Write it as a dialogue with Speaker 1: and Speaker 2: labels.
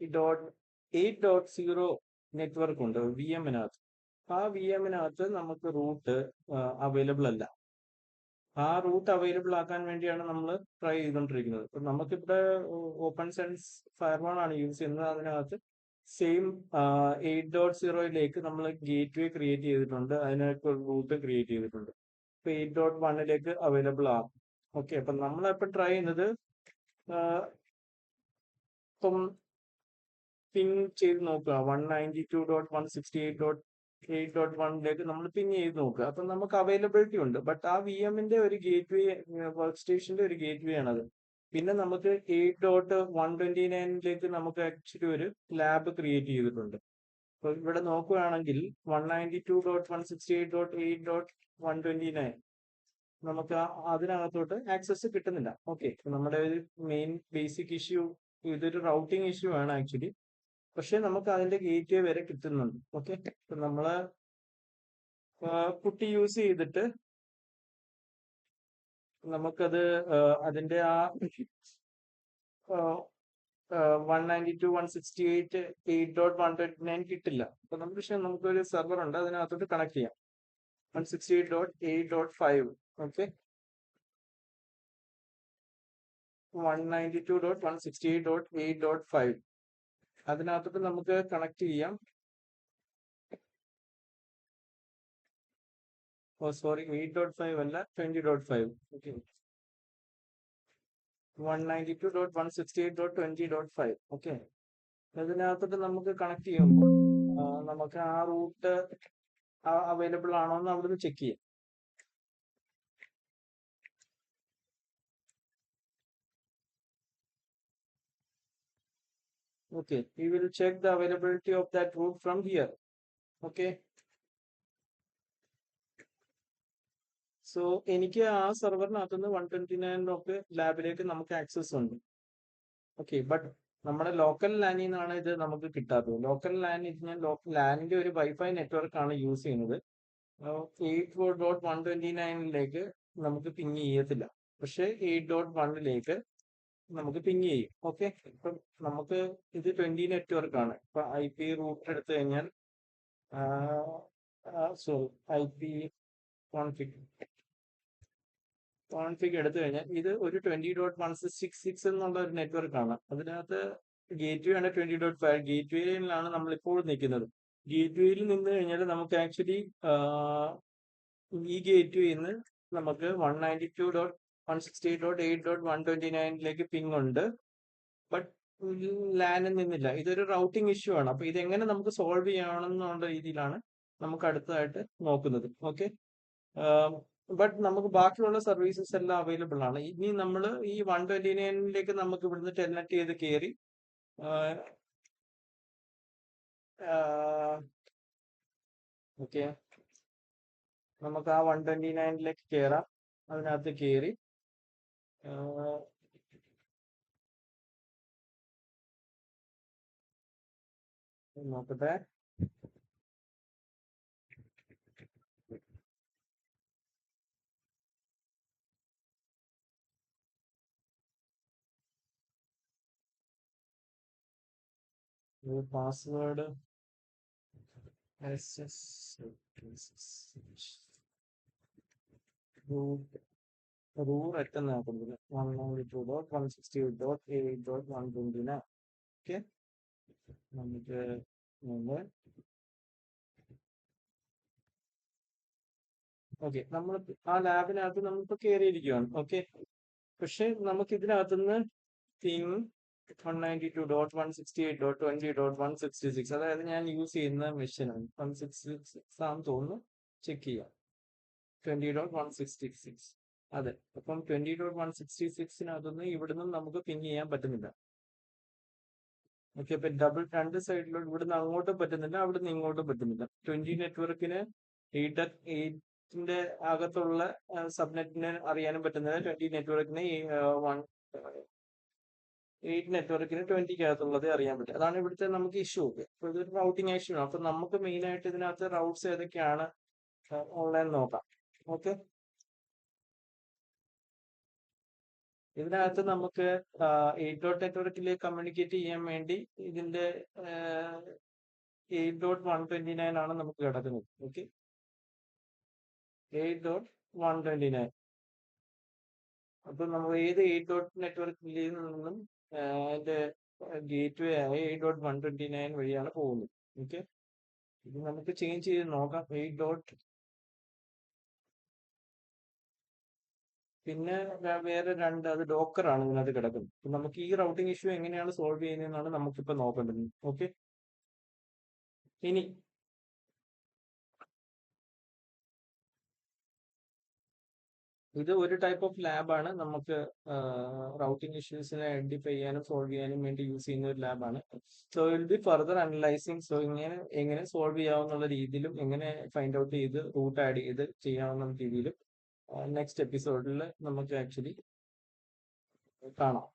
Speaker 1: ഈ 8.0 നെറ്റ്വർക്ക് ഉണ്ട് വി എമ്മിനകത്ത്. ആ വി എമ്മിനകത്ത് നമുക്ക് റൂട്ട് അവൈലബിൾ അല്ല. ആ റൂട്ട് അവൈലബിൾ ആക്കാൻ വേണ്ടിയാണ് നമ്മൾ ട്രൈ ചെയ്തുകൊണ്ടിരിക്കുന്നത്. ഇപ്പൊ നമുക്കിവിടെ ഓപ്പൺ സെൻസ് ഫയർവാൾ ആണ് യൂസ് ചെയ്യുന്നത്. അതിനകത്ത് സെയിം 8.0യിലേക്ക് നമ്മൾ ഗേറ്റ് വേ ക്രിയേറ്റ് ചെയ്തിട്ടുണ്ട്. അതിനൊക്കെ ഒരു റൂട്ട് ക്രിയേറ്റ് ചെയ്തിട്ടുണ്ട്. ഇപ്പൊ 8.1ലേക്ക് അവൈലബിൾ ആകും. ഓക്കെ, അപ്പൊ നമ്മളിപ്പോ ട്രൈ ചെയ്യുന്നത് ഇപ്പം പിങ് ചെയ്ത് നോക്കുക. 192.168.8.1ലേക്ക് നമ്മൾ പിങ് ചെയ്ത് നോക്കുക. അപ്പൊ നമുക്ക് അവൈലബിലിറ്റി ഉണ്ട്. ബട്ട് ആ വി എമ്മിന്റെ ഒരു ഗേറ്റ് വേ, വർക്ക് സ്റ്റേഷന്റെ ഒരു ഗേറ്റ് വേ ആണത്. പിന്നെ നമുക്ക് 8.129ലേക്ക് നമുക്ക് ആക്ച്വലി ഒരു ലാബ് ക്രിയേറ്റ് ചെയ്തിട്ടുണ്ട്. അപ്പൊ ഇവിടെ നോക്കുകയാണെങ്കിൽ 192.168.8.129 നമുക്ക് അതിനകത്തോട്ട് ആക്സസ് കിട്ടുന്നില്ല. ഓക്കെ, നമ്മുടെ ഒരു മെയിൻ ബേസിക് ഇഷ്യൂ, ഇതൊരു റൗട്ടിങ് ഇഷ്യൂ ആണ് ആക്ച്വലി. പക്ഷെ നമുക്ക് അതിന്റെ ഗേറ്റ് വേ വരെ കിട്ടുന്നുണ്ട്. ഓക്കെ, നമ്മള് കുട്ടി യൂസ് ചെയ്തിട്ട് നമുക്കത് അതിന്റെ ആ 192.168.8.129 കിട്ടില്ല. അപ്പൊ പക്ഷെ നമുക്കൊരു സെർവർ ഉണ്ട്, അതിനകത്തോട്ട് കണക്ട് ചെയ്യാം. 168.8.5. ഓക്കെ, 192.168.8.5 അതിനകത്തോട്ട് നമുക്ക് കണക്ട് ചെയ്യാം. സോറി, 8.5 അല്ല, 20.5. ഓക്കെ, 192.168.20.5. ഓക്കെ, അതിനകത്തോട്ട് നമുക്ക് കണക്ട് ചെയ്യുമ്പോൾ നമുക്ക് ആ റൂട്ട് അവൈലബിൾ ആണോ എന്ന് അവിടുന്ന് ചെക്ക് ചെയ്യാം. Okay, we will check the availability of that route from here. Okay. So എനിക്ക് ആ സെർവറിനകത്തുനിന്ന് 129 ലാബിലേക്ക് നമുക്ക് ആക്സസ് ഉണ്ട്. ഓക്കെ, ബട്ട് നമ്മുടെ ലോക്കൽ ലാനിൽ നിന്നാണ് ഇത് നമുക്ക് കിട്ടാത്തത്. ലോക്കൽ ലാൻ ഞാൻ ലാനിന്റെ ഒരു വൈഫൈ നെറ്റ്വർക്ക് ആണ് യൂസ് ചെയ്യുന്നത്. 8.129ലേക്ക് നമുക്ക് പിങ് ചെയ്യത്തില്ല. പക്ഷെ 8.1ലേക്ക് നമുക്ക് പിങ് ചെയ്യും. ഓക്കെ, ഇപ്പം നമുക്ക് ഇത് 20 നെറ്റ്വർക്ക് ആണ്. ഇപ്പൊ IP റൂട്ട് എടുത്തു കഴിഞ്ഞാൽ സോറി, IP കോൺഫിഗ് എടുത്തു കഴിഞ്ഞാൽ ഇത് ഒരു 20.166 എന്നുള്ള ഒരു നെറ്റ്വർക്ക് ആണ്. അതിനകത്ത് ഗേറ്റ് വേ ആണ് 20.5. ഗേറ്റ് വേയിലാണ് നമ്മൾ ഇപ്പോൾ നിൽക്കുന്നത്. ഗേറ്റ് വേയിൽ നിന്ന് കഴിഞ്ഞാൽ നമുക്ക് ആക്ച്വലി ഈ ഗേറ്റ് വേന്ന് നമുക്ക് 192.168.8.129ലേക്ക് പിങ് ഉണ്ട്. ബട്ട് ലാനിൽ നിന്നില്ല. ഇതൊരു റൗട്ടിംഗ് ഇഷ്യൂ ആണ്. അപ്പൊ ഇതെങ്ങനെ നമുക്ക് സോൾവ് ചെയ്യണമെന്നുള്ള രീതിയിലാണ് നമുക്ക് അടുത്തതായിട്ട് നോക്കുന്നത്. ഓക്കെ, ബട്ട് നമുക്ക് ബാക്കിയുള്ള സർവീസസ് എല്ലാം അവൈലബിൾ ആണ്. ഇനി നമ്മൾ ഈ 129ലേക്ക് നമുക്ക് ഇവിടുന്ന് ടെൽനെറ്റ് ചെയ്ത് കയറി ഓക്കെ, നമുക്ക് ആ 129ലേക്ക് കയറാം. അതിനകത്ത് കയറി നോക്കട്ടെ. പാസ്വേഡ് റൂട്ട് നോക്കുന്നത് 192.168.8.129. ഓക്കെ, നമുക്ക് ഓക്കെ, നമ്മൾ ആ ലാബിനകത്ത് നമ്മളിപ്പോ കയറിയിരിക്കുകയാണ്. ഓക്കെ, പക്ഷെ നമുക്ക് ഇതിനകത്തുനിന്ന് തിങ് 192.168.20.166, അതായത് ഞാൻ യൂസ് ചെയ്യുന്ന മെഷീനാണ് 166 ആണെന്ന് തോന്നുന്നു. ചെക്ക് ചെയ്യാം. 20.166. അതെ, അപ്പം 20.166നകത്തുനിന്ന് ഇവിടുന്ന് നമുക്ക് പിങ് ചെയ്യാൻ പറ്റുന്നില്ല. ഓക്കെ, അപ്പൊ രണ്ട് സൈഡിലോട്ട് ഇവിടുന്ന് അങ്ങോട്ടും പറ്റുന്നില്ല, അവിടുന്ന് ഇങ്ങോട്ടും പറ്റുന്നില്ല. 20 നെറ്റ്വർക്കിന് 8ന്റെ അകത്തുള്ള സബ്നെറ്റിന് അറിയാനും പറ്റുന്നില്ല. 20 നെറ്റ്വർക്കിന് 8 നെറ്റ്വർക്കിന് 20ക്കകത്തുള്ളത് അറിയാൻ പറ്റും. അതാണ് ഇവിടുത്തെ നമുക്ക് ഇഷ്യൂ. ഒക്കെ അപ്പൊ ഇതൊരു റൗട്ടിങ് ഇഷ്യൂ ആണ്. അപ്പൊ നമുക്ക് മെയിൻ ആയിട്ട് ഇതിനകത്ത് റൗട്ട്സ് ഏതൊക്കെയാണ് ഓൺലൈൻ നോക്കാം. ഓക്കെ, ഇതിനകത്ത് നമുക്ക് 8 നെറ്റ്വർക്കിലേക്ക് കമ്മ്യൂണിക്കേറ്റ് ചെയ്യാൻ വേണ്ടി ഇതിന്റെ 8.129 ആണ് നമുക്ക് കിടക്കുന്നത്. ഓക്കെ, 8.129. അപ്പൊ നമ്മൾ ഏത് 8 നെറ്റ്വർക്കിൽ നിന്നും അതിന്റെ ഗേറ്റ് വേ ആയ 8.129 വഴിയാണ് പോകുന്നത്. ഓക്കെ, ഇത് നമുക്ക് ചേഞ്ച് ചെയ്ത് നോക്കാം. പിന്നെ വേറെ രണ്ട്, അത് ഡോക്കർ ആണ് ഇതിനകത്ത് കിടക്കുന്നത്. അപ്പൊ നമുക്ക് ഈ റൗട്ടിംഗ് ഇഷ്യൂ എങ്ങനെയാണ് സോൾവ് ചെയ്യുന്നതെന്നാണ് നമുക്കിപ്പോ നോക്കേണ്ടത്. ഓക്കെ, ഇനി ഇത് ഒരു ടൈപ്പ് ഓഫ് ലാബാണ്. നമുക്ക് റൗട്ടിംഗ് ഇഷ്യൂസിനെ ഐഡന്റിഫൈ ചെയ്യാനും സോൾവ് ചെയ്യാനും വേണ്ടി യൂസ് ചെയ്യുന്ന ഒരു ലാബാണ്. So will be further analysing. So ഇങ്ങനെ എങ്ങനെ സോൾവ് ചെയ്യാവുന്ന രീതിയിലും എങ്ങനെ ഫൈൻഡ് ഔട്ട് ചെയ്ത് റൂട്ട് ആഡ് ചെയ്ത് ചെയ്യാവുന്ന രീതിയിലും നെക്സ്റ്റ് എപ്പിസോഡിൽ നമുക്ക് ആക്ച്വലി കാണാം.